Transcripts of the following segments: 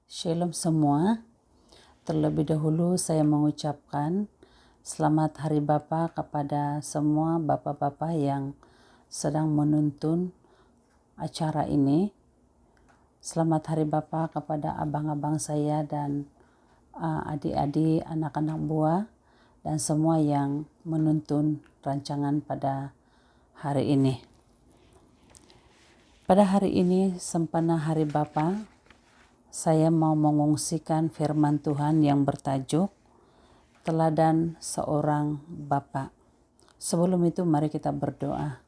Shalom semua. Terlebih dahulu saya mengucapkan selamat Hari Bapa kepada semua bapak-bapak yang sedang menuntun acara ini. Selamat Hari Bapa kepada abang-abang saya dan adik-adik, anak-anak buah, dan semua yang menuntun rancangan pada hari ini. Pada hari ini, sempena Hari Bapa, saya mau mengungsikan firman Tuhan yang bertajuk Teladan Seorang Bapa. Sebelum itu mari kita berdoa.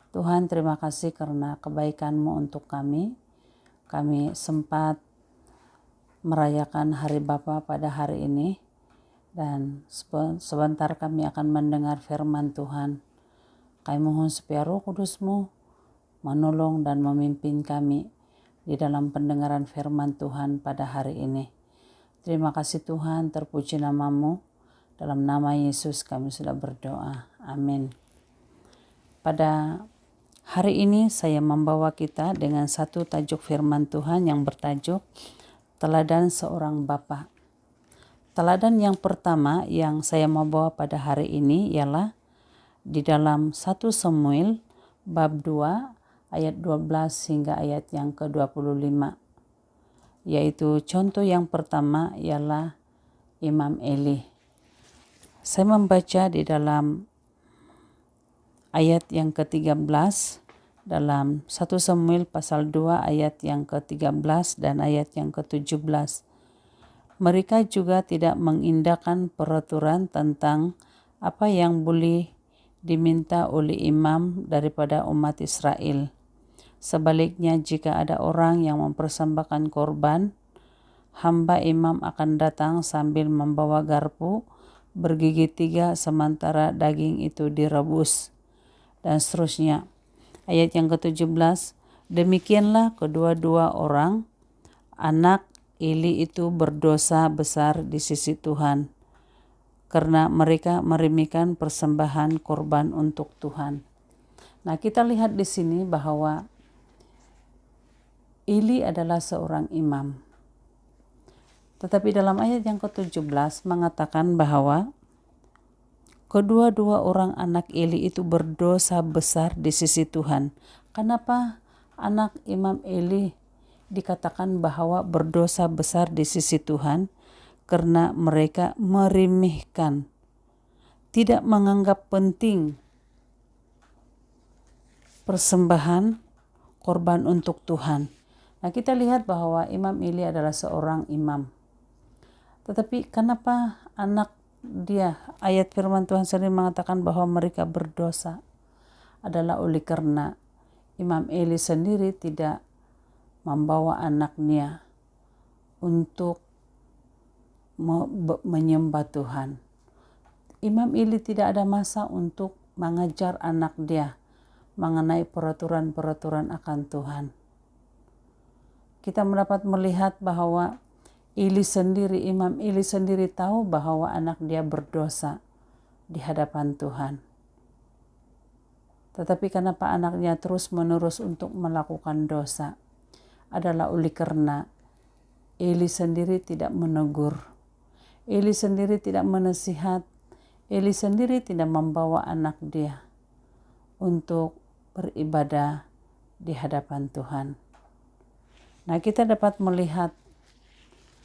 Tuhan, terima kasih karena kebaikan-Mu untuk kami. Kami sempat merayakan Hari Bapa pada hari ini, dan sebentar kami akan mendengar firman Tuhan. Kami mohon supaya Roh Kudus-Mu menolong dan memimpin kami di dalam pendengaran firman Tuhan pada hari ini. Terima kasih Tuhan, terpuji nama-Mu. Dalam nama Yesus kami sudah berdoa. Amin. Pada hari ini saya membawa kita dengan satu tajuk firman Tuhan yang bertajuk Teladan Seorang Bapa. Teladan yang pertama yang saya mau bawa pada hari ini ialah di dalam 1 Samuel bab 2 ayat 12 hingga ayat yang ke-25. Yaitu contoh yang pertama ialah Imam Eli. Saya membaca di dalam ayat yang ke-13 dalam 1 Samuel pasal 2 ayat yang ke-13 dan ayat yang ke-17. Mereka juga tidak mengindahkan peraturan tentang apa yang boleh diminta oleh imam daripada umat Israel. Sebaliknya, jika ada orang yang mempersembahkan korban, hamba imam akan datang sambil membawa garpu bergigi 3 sementara daging itu direbus, dan seterusnya. Ayat yang ke-17, demikianlah kedua-dua orang anak Eli itu berdosa besar di sisi Tuhan, karena mereka meremehkan persembahan korban untuk Tuhan. Nah, kita lihat di sini bahwa Eli adalah seorang imam. Tetapi dalam ayat yang ke-17 mengatakan bahwa kedua-dua orang anak Eli itu berdosa besar di sisi Tuhan. Kenapa anak Imam Eli dikatakan bahwa berdosa besar di sisi Tuhan? Karena mereka meremehkan, tidak menganggap penting persembahan korban untuk Tuhan. Nah, kita lihat bahwa Imam Eli adalah seorang imam. Tetapi kenapa anak dia, ayat firman Tuhan sering mengatakan bahwa mereka berdosa, adalah oleh karena Imam Eli sendiri tidak membawa anaknya untuk menyembah Tuhan. Imam Eli tidak ada masa untuk mengajar anak dia mengenai peraturan-peraturan akan Tuhan. Kita mendapat melihat bahwa Imam Eli sendiri tahu bahwa anak dia berdosa di hadapan Tuhan. Tetapi kenapa anaknya terus-menerus untuk melakukan dosa? Adalah oleh karena Eli sendiri tidak menegur. Eli sendiri tidak menasihat. Eli sendiri tidak membawa anak dia untuk beribadah di hadapan Tuhan. Nah, kita dapat melihat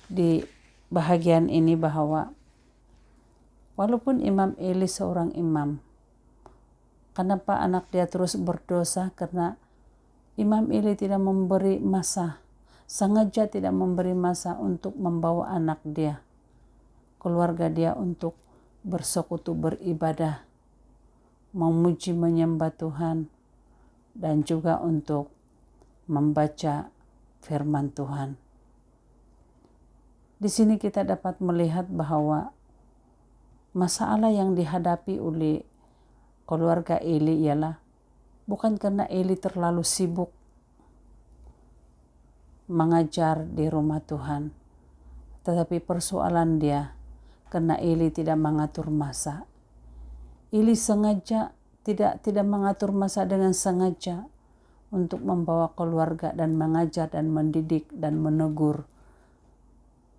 di bahagian ini bahwa walaupun Imam Eli seorang imam, kenapa anak dia terus berdosa? Karena Imam Eli tidak memberi masa, sengaja tidak memberi masa untuk membawa anak dia, keluarga dia untuk bersekutu beribadah, memuji menyembah Tuhan, dan juga untuk membaca firman Tuhan. Di sini kita dapat melihat bahwa masalah yang dihadapi oleh keluarga Eli ialah bukan karena Eli terlalu sibuk mengajar di rumah Tuhan, tetapi persoalan dia karena Eli tidak mengatur masa. Eli sengaja tidak mengatur masa dengan sengaja untuk membawa keluarga dan mengajar dan mendidik dan menegur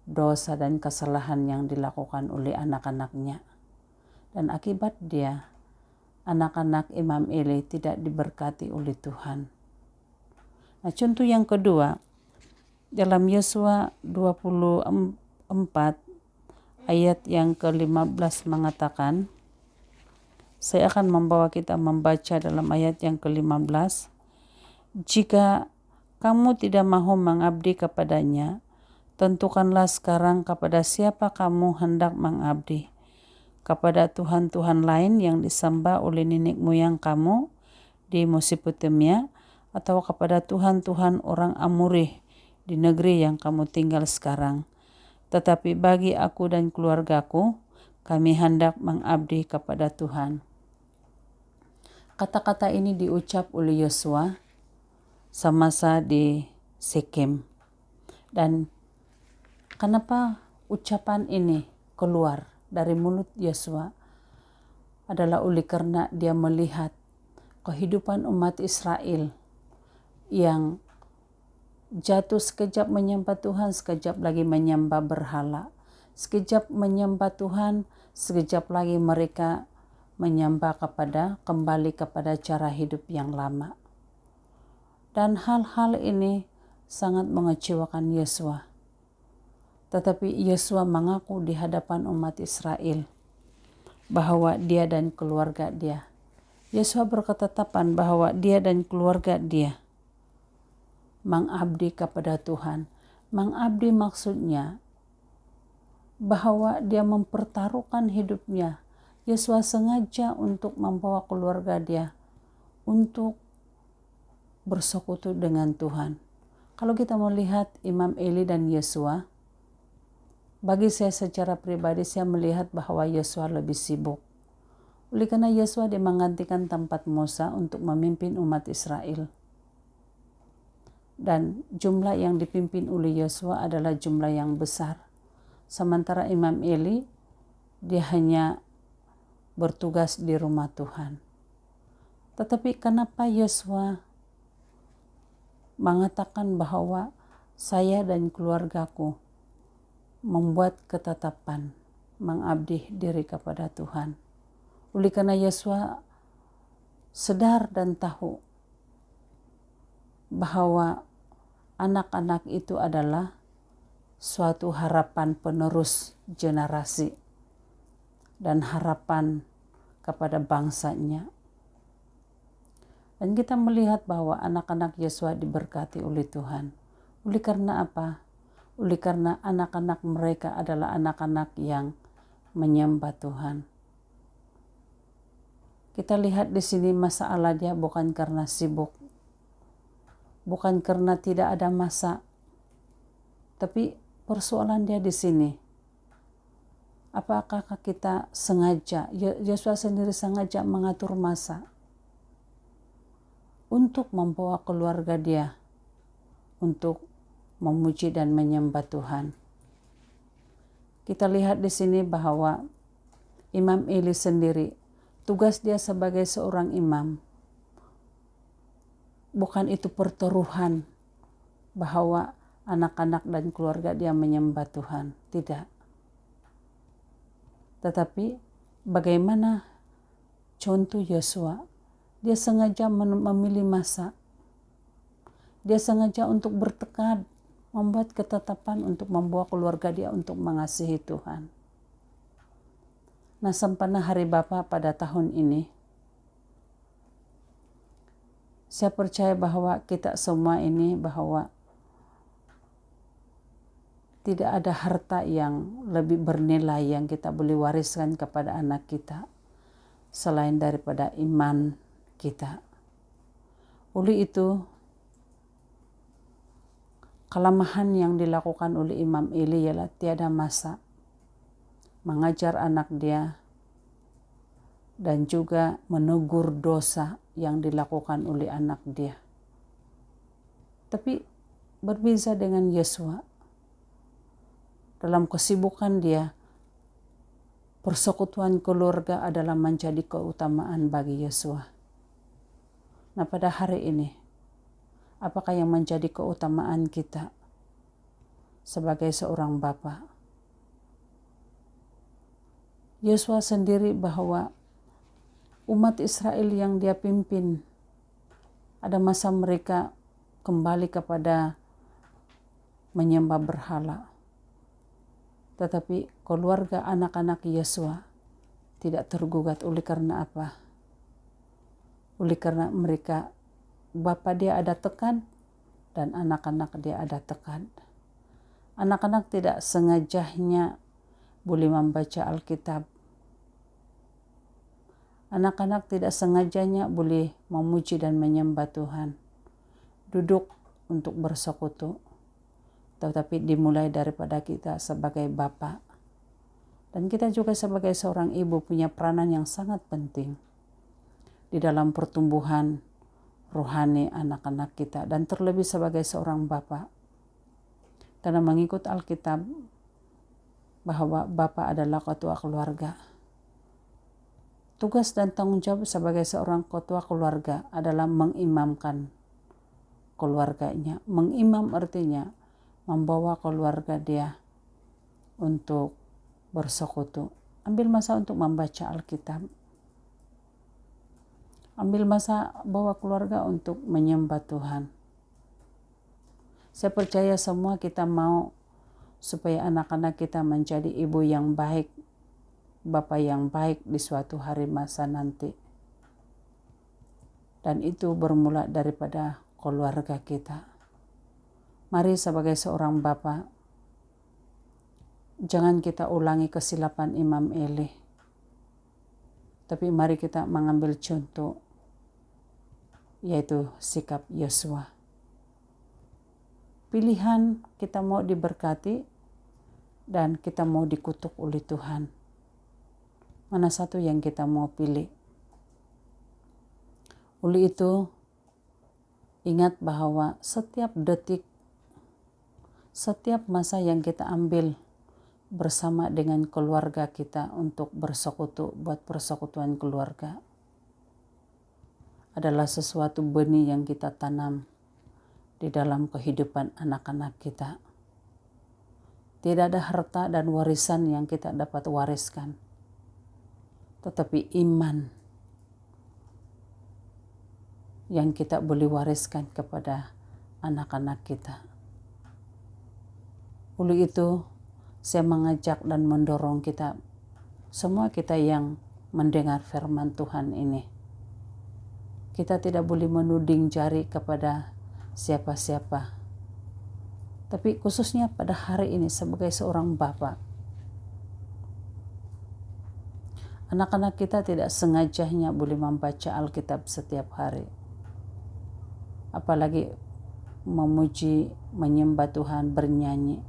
dosa dan kesalahan yang dilakukan oleh anak-anaknya. Dan akibat dia, anak-anak Imam Eli tidak diberkati oleh Tuhan. Nah, contoh yang kedua, dalam Yosua 24 ayat yang ke-15 mengatakan, saya akan membawa kita membaca dalam ayat yang ke-15, jika kamu tidak mahu mengabdi kepadanya, tentukanlah sekarang kepada siapa kamu hendak mengabdi, kepada Tuhan-Tuhan lain yang disembah oleh nenek moyang kamu di Mesopotamia, atau kepada Tuhan-Tuhan orang Amorih di negeri yang kamu tinggal sekarang. Tetapi bagi aku dan keluargaku, kami hendak mengabdi kepada Tuhan. Kata-kata ini diucap oleh Yosua semasa di Sikem. Dan kenapa ucapan ini keluar dari mulut Yosua adalah oleh karena dia melihat kehidupan umat Israel yang jatuh sekejap menyembah Tuhan, sekejap lagi menyembah berhala. Sekejap menyembah Tuhan, sekejap lagi mereka menyembah kembali kepada cara hidup yang lama. Dan hal-hal ini sangat mengecewakan Yosua. Tetapi Yosua mengaku di hadapan umat Israel bahwa dia dan keluarga dia. Yosua berketetapan bahwa dia dan keluarga dia mengabdi kepada Tuhan. Mengabdi maksudnya bahwa dia mempertaruhkan hidupnya. Yosua sengaja untuk membawa keluarga dia untuk bersekutu dengan Tuhan. Kalau kita melihat Imam Eli dan Yosua, bagi saya secara pribadi saya melihat bahwa Yosua lebih sibuk. Oleh karena Yosua dia menggantikan tempat Musa untuk memimpin umat Israel. Dan jumlah yang dipimpin oleh Yosua adalah jumlah yang besar. Sementara Imam Eli, dia hanya bertugas di rumah Tuhan. Tetapi kenapa Yosua mengatakan bahwa saya dan keluargaku membuat ketetapan mengabdi diri kepada Tuhan? Oleh karena Yosua sadar dan tahu bahwa anak-anak itu adalah suatu harapan penerus generasi dan harapan kepada bangsanya. Dan kita melihat bahwa anak-anak Yosua diberkati oleh Tuhan. Oleh karena apa? Oleh karena anak-anak mereka adalah anak-anak yang menyembah Tuhan. Kita lihat di sini masalah dia bukan karena sibuk, bukan karena tidak ada masa, tapi persoalan dia di sini. Apakah kita sengaja, Yosua sendiri sengaja mengatur masa untuk membawa keluarga dia untuk memuji dan menyembah Tuhan? Kita lihat di sini bahwa Imam Eli sendiri, tugas dia sebagai seorang imam, bukan itu pertaruhan bahwa anak-anak dan keluarga dia menyembah Tuhan. Tidak. Tetapi bagaimana contoh Yosua? Dia sengaja memilih masa. Dia sengaja untuk bertekad, membuat ketetapan untuk membawa keluarga dia untuk mengasihi Tuhan. Nah, sempena Hari Bapa pada tahun ini, saya percaya bahwa kita semua ini bahwa tidak ada harta yang lebih bernilai yang kita boleh wariskan kepada anak kita selain daripada iman kita. Oleh itu, kelemahan yang dilakukan oleh Imam Eli ialah tiada masa mengajar anak dia dan juga menegur dosa yang dilakukan oleh anak dia. Tapi berbeza dengan Yosua, dalam kesibukan dia, persekutuan keluarga adalah menjadi keutamaan bagi Yosua. Nah, pada hari ini, apakah yang menjadi keutamaan kita? sebagai seorang bapa. Yosua sendiri bahwa umat Israel yang dia pimpin, ada masa mereka kembali kepada menyembah berhala. Tetapi keluarga anak-anak Yosua tidak tergugat. Oleh karena apa? Oleh karena mereka, bapa dia ada tekan dan anak-anak dia ada tekan. Anak-anak tidak sengajanya boleh membaca Alkitab. Anak-anak tidak sengajanya boleh memuji dan menyembah Tuhan. Duduk untuk bersekutu. Tetapi dimulai daripada kita sebagai bapa. Dan kita juga sebagai seorang ibu punya peranan yang sangat penting di dalam pertumbuhan rohani anak-anak kita, dan terlebih sebagai seorang bapa. Karena mengikut Alkitab bahwa bapa adalah ketua keluarga. Tugas dan tanggung jawab sebagai seorang ketua keluarga adalah mengimamkan keluarganya. Mengimam artinya membawa keluarga dia untuk bersekutu. Ambil masa untuk membaca Alkitab. Ambil masa bawa keluarga untuk menyembah Tuhan. Saya percaya semua kita mau supaya anak-anak kita menjadi ibu yang baik, bapak yang baik di suatu hari masa nanti. Dan itu bermula daripada keluarga kita. Mari sebagai seorang bapa, jangan kita ulangi kesilapan Imam Eli. Tapi mari kita mengambil contoh, yaitu sikap Yosua. Pilihan kita mau diberkati dan kita mau dikutuk oleh Tuhan. Mana satu yang kita mau pilih? Oleh itu, ingat bahwa setiap detik, setiap masa yang kita ambil bersama dengan keluarga kita untuk bersekutu, buat persekutuan keluarga, adalah sesuatu benih yang kita tanam di dalam kehidupan anak-anak kita. Tidak ada harta dan warisan yang kita dapat wariskan, tetapi iman yang kita boleh wariskan kepada anak-anak kita. Oleh itu, saya mengajak dan mendorong kita, semua kita yang mendengar firman Tuhan ini, kita tidak boleh menuding jari kepada siapa-siapa. Tapi khususnya pada hari ini sebagai seorang bapa, anak-anak kita tidak sengajanya boleh membaca Alkitab setiap hari. Apalagi memuji, menyembah Tuhan, bernyanyi.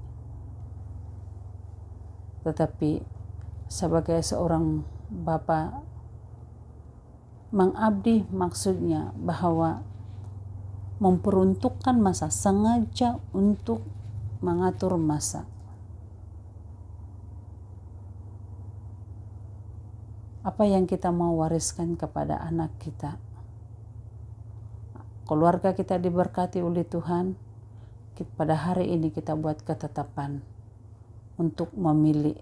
Tetapi sebagai seorang bapa, mengabdi maksudnya bahwa memperuntukkan masa, sengaja untuk mengatur masa. Apa yang kita mau wariskan kepada anak kita? Keluarga kita diberkati oleh Tuhan. Pada hari ini kita buat ketetapan untuk memilih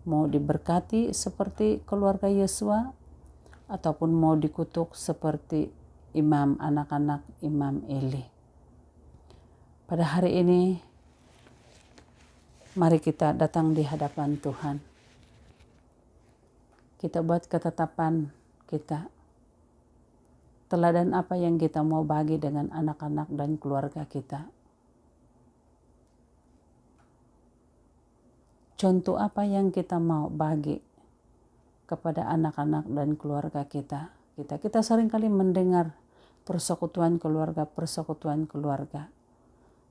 mau diberkati seperti keluarga Yosua ataupun mau dikutuk seperti anak-anak Imam Eli. Pada hari ini, mari kita datang di hadapan Tuhan. Kita buat ketetapan kita. Teladan apa yang kita mau bagi dengan anak-anak dan keluarga kita. Contoh apa yang kita mau bagi kepada anak-anak dan keluarga kita. Kita seringkali mendengar persekutuan keluarga.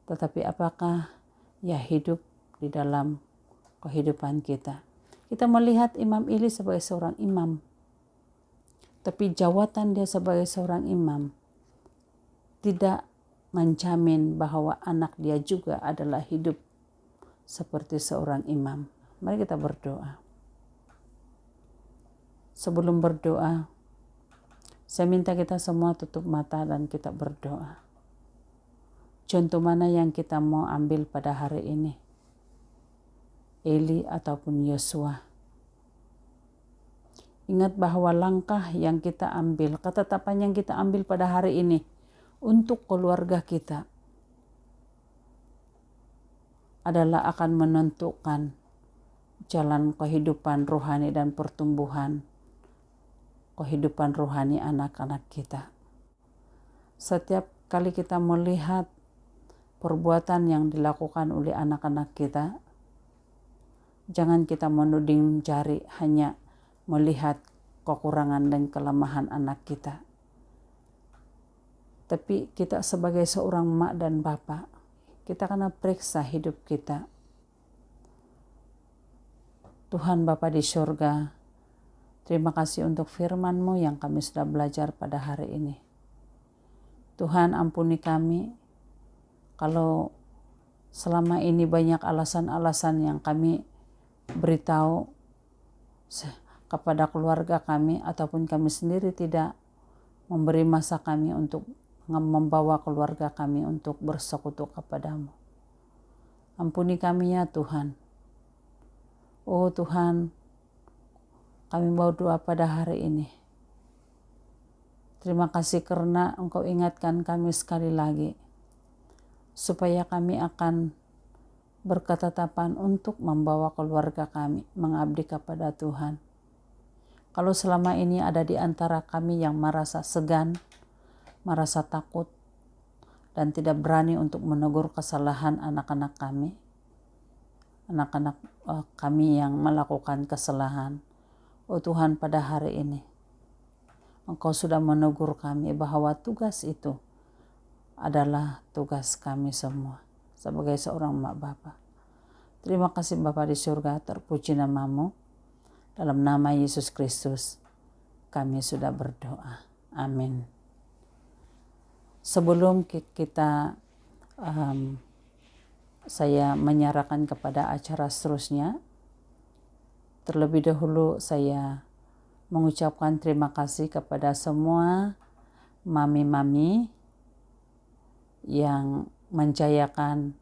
Tetapi apakah ya hidup di dalam kehidupan kita? Kita melihat Imam Eli sebagai seorang imam. Tapi jawatan dia sebagai seorang imam tidak menjamin bahwa anak dia juga adalah hidup seperti seorang imam. Mari kita berdoa. Sebelum berdoa, saya minta kita semua tutup mata dan kita berdoa. Contoh mana yang kita mau ambil pada hari ini? Eli ataupun Yosua? Ingat bahwa langkah yang kita ambil, ketetapan yang kita ambil pada hari ini untuk keluarga kita adalah akan menentukan jalan kehidupan rohani dan pertumbuhan kehidupan rohani anak-anak kita. Setiap kali kita melihat perbuatan yang dilakukan oleh anak-anak kita, jangan kita menuding jari hanya melihat kekurangan dan kelemahan anak kita. Tapi kita sebagai seorang mak dan bapak, kita kena periksa hidup kita. Tuhan Bapa di surga, terima kasih untuk firman-Mu yang kami sudah belajar pada hari ini. Tuhan, ampuni kami kalau selama ini banyak alasan-alasan yang kami beritahu kepada keluarga kami ataupun kami sendiri tidak memberi masa kami untuk membawa keluarga kami untuk bersekutu kepadamu. Ampuni kami ya Tuhan. Oh Tuhan, kami mau doa pada hari ini. Terima kasih karena Engkau ingatkan kami sekali lagi, supaya kami akan berketetapan untuk membawa keluarga kami mengabdi kepada Tuhan. Kalau selama ini ada di antara kami yang merasa segan, merasa takut, dan tidak berani untuk menegur kesalahan anak-anak kami, kami yang melakukan kesalahan, oh Tuhan, pada hari ini Engkau sudah menegur kami bahwa tugas itu adalah tugas kami semua sebagai seorang mak bapak. Terima kasih Bapa di surga, terpuji nama-Mu. Dalam nama Yesus Kristus kami sudah berdoa. Amin. Sebelum saya menyerahkan kepada acara seterusnya, terlebih dahulu saya mengucapkan terima kasih kepada semua mami-mami yang menjayakan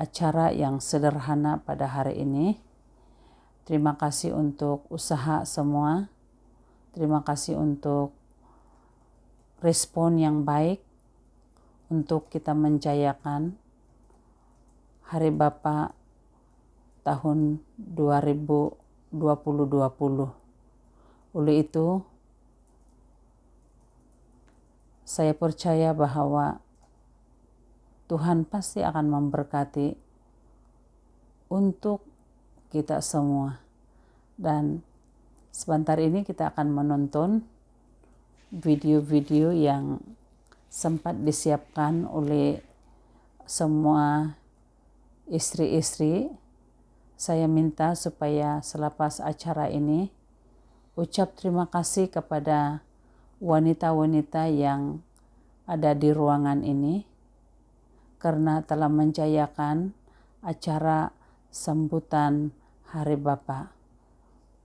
acara yang sederhana pada hari ini. Terima kasih untuk usaha semua. Terima kasih untuk respon yang baik untuk kita menjayakan Hari Bapa tahun 2020. Oleh itu, saya percaya bahwa Tuhan pasti akan memberkati untuk kita semua. Dan sebentar ini kita akan menonton video-video yang sempat disiapkan oleh semua istri-istri. Saya minta supaya selepas acara ini ucap terima kasih kepada wanita-wanita yang ada di ruangan ini karena telah menjayakan acara sambutan Hari Bapa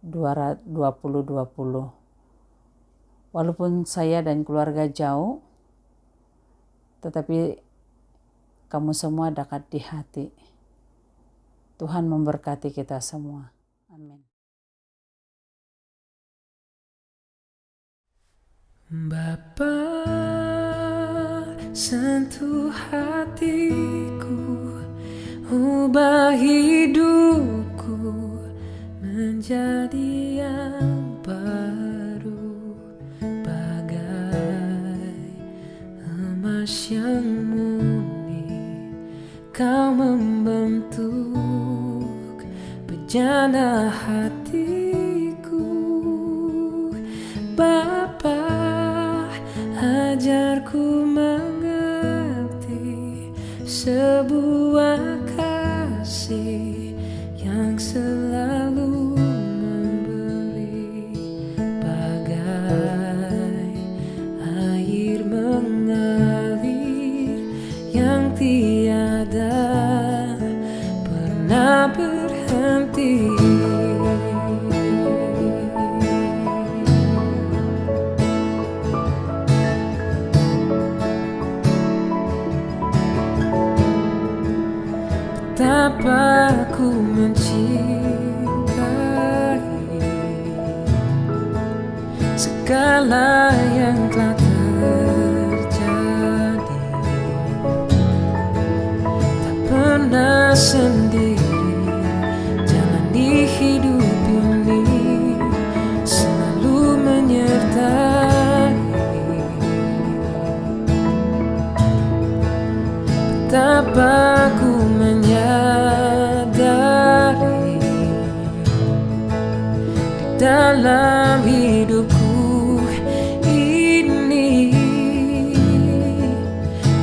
2020. Walaupun saya dan keluarga jauh, tetapi kamu semua dekat di hati. Tuhan memberkati kita semua. Amin. Bapa, sentuh hatiku, ubah hidupku menjadi yang baru, bagai emas yang murni. Kau membentuk bejana hatiku, Bapa, ajarku mengerti sebuah kasih yang selalu memberi, bagai air mengalir yang tiada pernah berhenti. Betapa ku mencintai segala yang telah terjadi. Tak pernah sendiri jalani hidup ini, selalu menyertai. Betapa ku menyadari di dalam hidupku ini,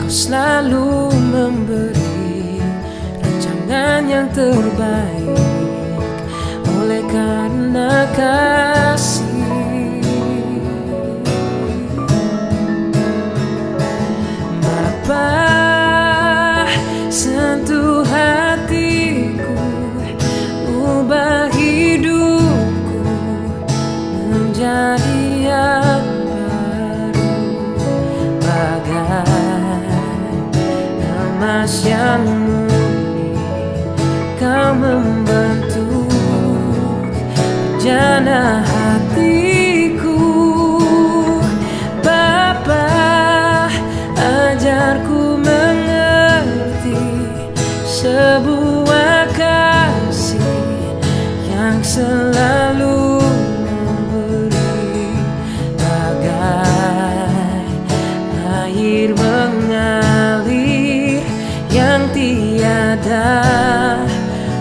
kau selalu memberi rancangan yang terbaik oleh karena kasih. Bapa, sentuh hatiku, ubah hidupku menjadi yang baru, bagai emas yang murni. Kau membentuk jana hatiku. Bapa, ajarku sebuah kasih yang selalu memberi, bagai air mengalir yang tiada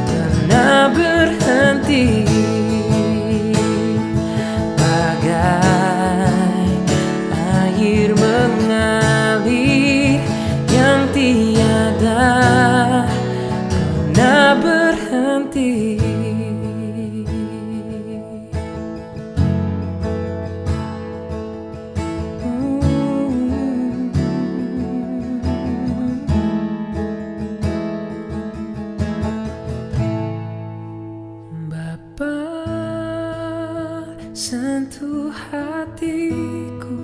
pernah berhenti, bagai air mengalir yang tiada pernah berhenti. Bapa, sentuh hatiku,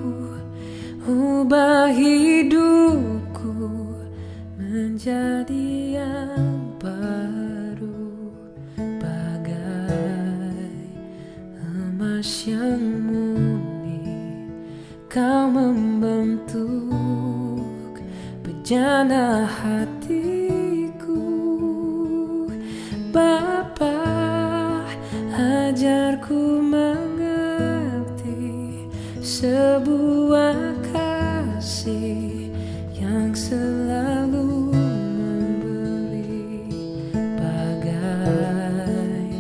ubah hidupku menjadi yang baru, bagai emas yang murni. Kau membentuk bejana hatiku. Bapa, ajarku mengerti sebuah kasih yang selalu memberi, bagai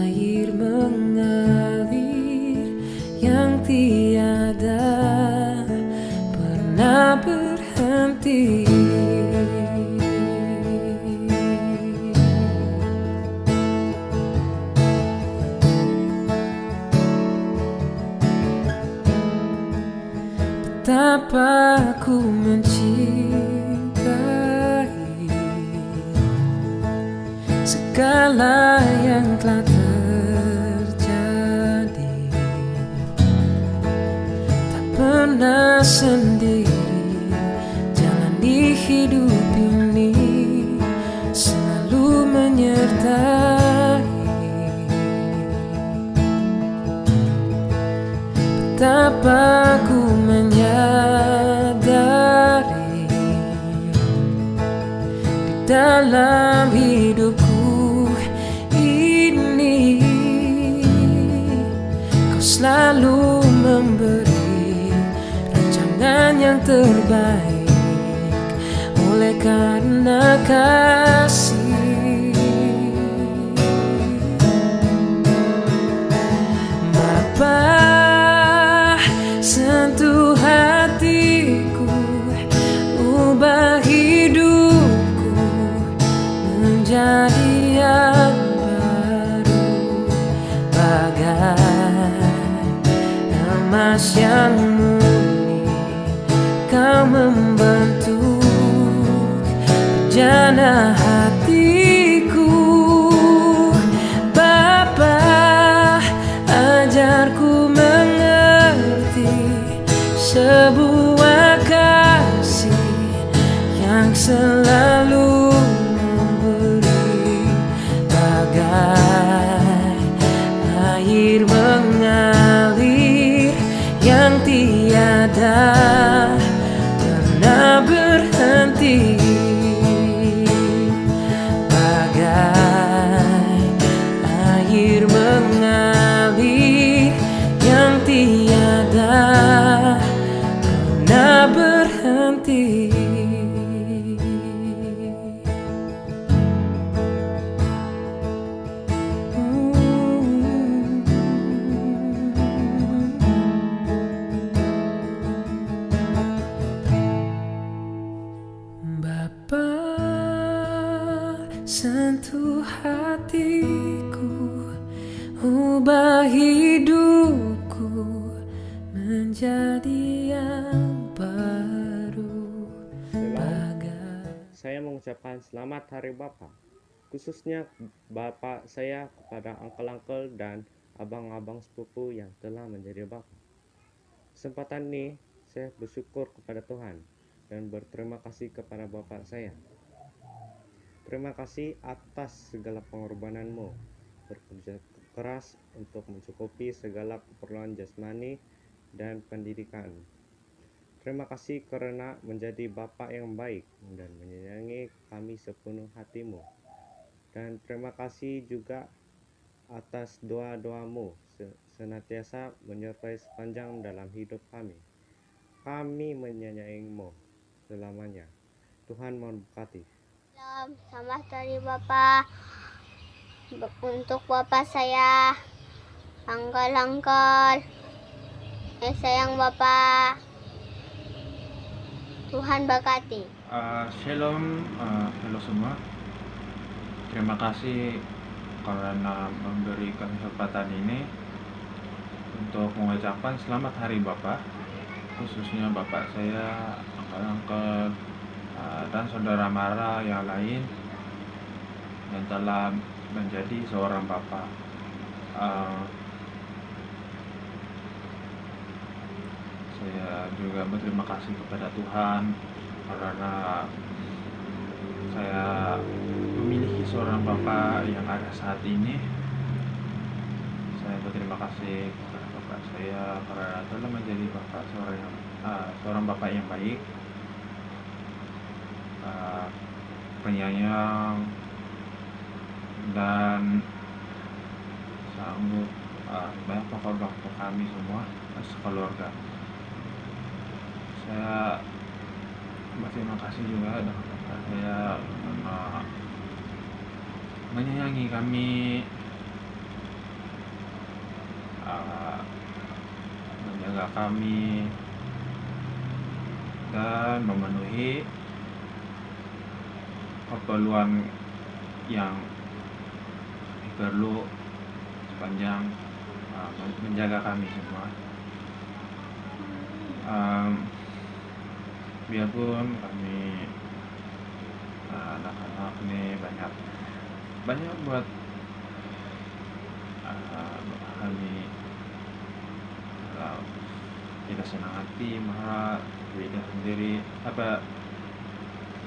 air mengalir yang tiada pernah berhenti. Betapa ku mencintai segala yang telah terjadi. Tak pernah sendiri jalani hidup ini, selalu menyertai. Betapa ku menyadari di dalam hidupku ini, kau selalu memberi rancangan yang terbaik oleh karena kasih. Bapa, sentuh hatiku, ubah hidupku menjadi yang baru, bagai emas yang murni. Kau membentuk bejana hatiku. Bapa, ajarku sebuah kasih yang selalu memberi, hati, bagai air mengalir yang tiada pernah berhenti. Bapa, sentuh hatiku, ubah hidupku menjadi yang baru. Saya mengucapkan selamat Hari Bapa, khususnya Bapak saya kepada uncle-uncle dan abang-abang sepupu yang telah menjadi Bapa. Kesempatan ini saya bersyukur kepada Tuhan dan berterima kasih kepada Bapak saya. Terima kasih atas segala pengorbananmu, bekerja keras untuk mencukupi segala keperluan jasmani dan pendidikan. Terima kasih karena menjadi Bapa yang baik dan menyayangi kami sepenuh hatimu. Dan terima kasih juga atas doa-doamu senantiasa menyertai sepanjang dalam hidup kami. Kami menyayangimu selamanya. Tuhan memberkati. Selamat Hari Bapa. Untuk Bapak saya, angkel-angkel, sayang Bapak. Tuhan berkati. Shalom, halo semua. Terima kasih karena memberikan kesempatan ini untuk mengucapkan selamat Hari Bapa, khususnya bapak saya, angkel-angkel, dan saudara mara yang lain yang telah menjadi seorang bapak. Saya juga berterima kasih kepada Tuhan karena saya memiliki seorang bapak yang ada saat ini. Saya berterima kasih kepada bapak saya karena telah menjadi bapak seorang bapak yang baik, penyayang, dan sanggup banyak pengorbanan untuk kami semua sekeluarga. Saya berterima kasih juga dengan bapak saya karena menyayangi kami, menjaga kami, dan memenuhi keperluan yang perlu sepanjang menjaga kami semua. Biarpun kami anak-anak ini banyak buat kami tidak senang hati, marah, beda sendiri,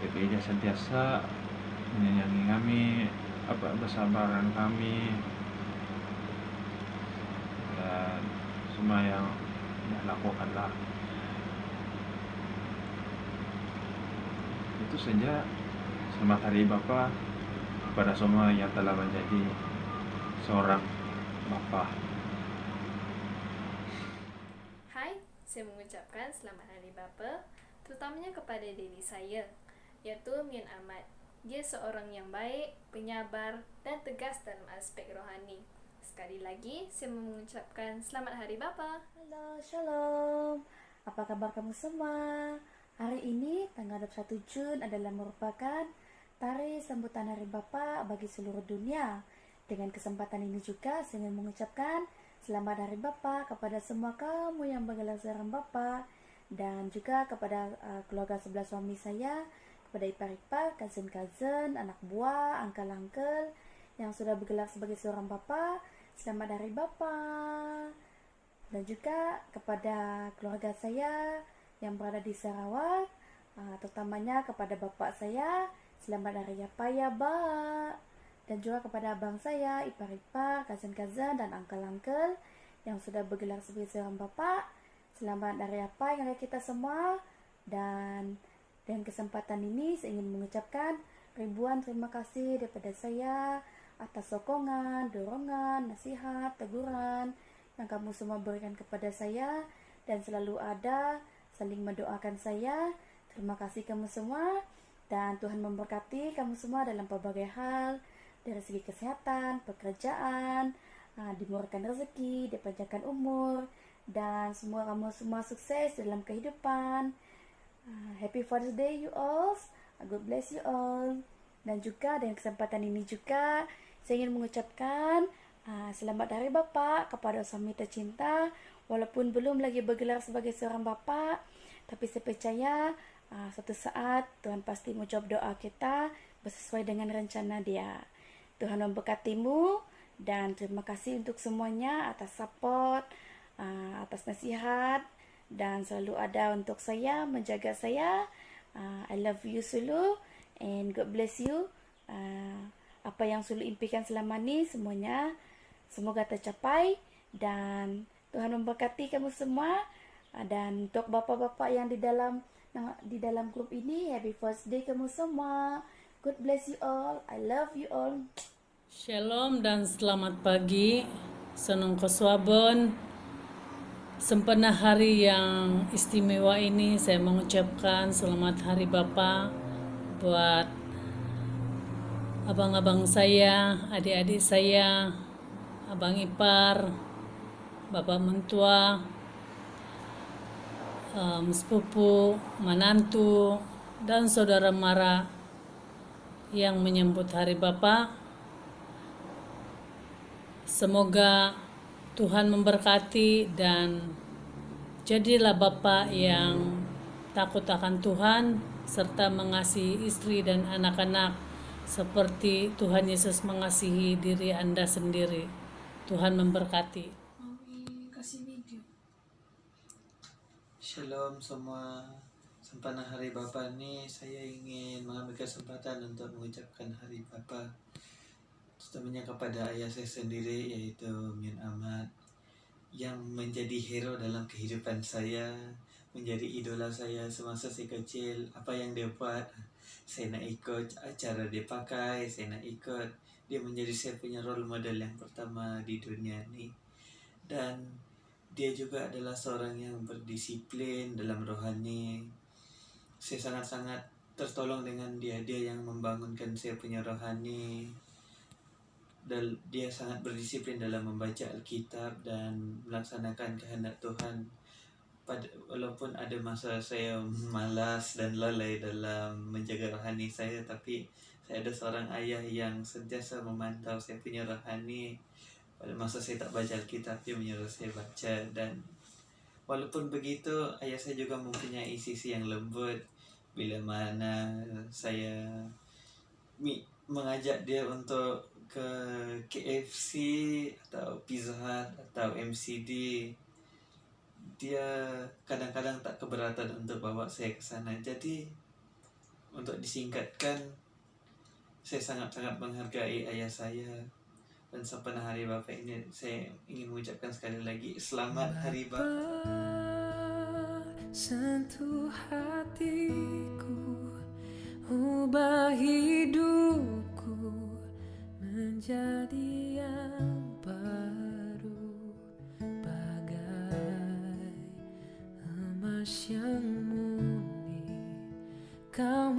beda sentiasa menyayangi kami, bersabaran kami, dan semua yang dilakukanlah. Itu saja. Selamat Hari Bapa kepada semua yang telah menjadi seorang Bapa. Hai, saya mengucapkan selamat Hari Bapa, terutamanya kepada diri saya, yaitu Mian Ahmad. Dia seorang yang baik, penyabar, dan tegas dalam aspek rohani. Sekali lagi, saya mengucapkan selamat Hari Bapa. Halo, shalom. Apa kabar kamu semua? Hari ini, tanggal 21 Jun adalah merupakan Hari Sambutan Hari Bapa bagi seluruh dunia. Dengan kesempatan ini juga, saya ingin mengucapkan selamat Hari Bapa kepada semua kamu yang bergelar seorang Bapa, dan juga kepada keluarga sebelah suami saya, kepada ipar-ipar, cousin-cousin, anak buah, uncle-uncle yang sudah bergelar sebagai seorang Bapa. Selamat Hari Bapa. Dan juga kepada keluarga saya yang berada di Sarawak, terutamanya kepada bapak saya, selamat Hari Raya Ba. Dan juga kepada abang saya, ipar-ipar, cousin-cousin, dan uncle-uncle yang sudah bergelar sebagai seorang bapak, selamat Hari Raya yang ada kita semua. Dan Dengan kesempatan ini saya ingin mengucapkan ribuan terima kasih daripada saya atas sokongan, dorongan, nasihat, teguran yang kamu semua berikan kepada saya dan selalu ada saling mendoakan saya. Terima kasih kamu semua dan Tuhan memberkati kamu semua dalam berbagai hal, dari segi kesehatan, pekerjaan, dimurahkan rezeki, dipanjangkan umur, dan semua kamu semua sukses dalam kehidupan. Happy Father's Day you all. God bless you all. Dan juga dengan kesempatan ini juga saya ingin mengucapkan selamat Hari Bapa kepada suami tercinta. Walaupun belum lagi bergelar sebagai seorang bapa, tapi saya percaya suatu saat Tuhan pasti menjawab doa kita sesuai dengan rencana Dia. Tuhan memberkatimu dan terima kasih untuk semuanya atas support, atas nasihat dan selalu ada untuk saya, menjaga saya. I love you Sulu and God bless you. Apa yang Sulu impikan selama ini semuanya semoga tercapai dan Tuhan memberkati kamu semua. Dan untuk bapak-bapak yang di dalam grup ini, happy first day kamu semua. God bless you all. I love you all. Shalom dan selamat pagi. Senang keswabon. Sempena hari yang istimewa ini saya mengucapkan selamat Hari Bapa buat abang-abang saya, adik-adik saya, abang ipar, bapak mentua, sepupu, menantu, dan saudara mara yang menyambut Hari Bapa. Semoga Tuhan memberkati dan jadilah bapa yang takut akan Tuhan serta mengasihi istri dan anak-anak seperti Tuhan Yesus mengasihi diri Anda sendiri. Tuhan memberkati. Shalom semua. Sempena Hari Bapa ini saya ingin mengambil kesempatan untuk mengucapkan Hari Bapa terutamanya kepada ayah saya sendiri, yaitu Mian Ahmad, yang menjadi hero dalam kehidupan saya, menjadi idola saya semasa saya kecil. Apa yang dia buat, saya nak ikut. Acara dia pakai, saya nak ikut. Dia menjadi saya punya role model yang pertama di dunia ini. Dan dia juga adalah seorang yang berdisiplin dalam rohani. Saya sangat-sangat tertolong dengan dia. Dia yang membangunkan saya punya rohani. Dan dia sangat berdisiplin dalam membaca Alkitab dan melaksanakan kehendak Tuhan. Walaupun ada masa saya malas dan lalai dalam menjaga rohani saya, tapi saya ada seorang ayah yang sentiasa memantau saya punya rohani. Pada masa saya tak baca Alkitab, dia menyuruh saya baca. Dan walaupun begitu, ayah saya juga mempunyai sisi yang lembut. Bila mana saya mengajak dia untuk ke KFC atau Pizza Hut atau MCD, dia kadang-kadang tak keberatan untuk bawa saya ke sana. Jadi untuk disingkatkan, saya sangat-sangat menghargai ayah saya. Dan sempena Hari Bapa ini saya ingin mengucapkan sekali lagi selamat Hari Bapa. Sentuh hatiku, ubah hidupku menjadi yang baru, bagai emas yang murni. Kau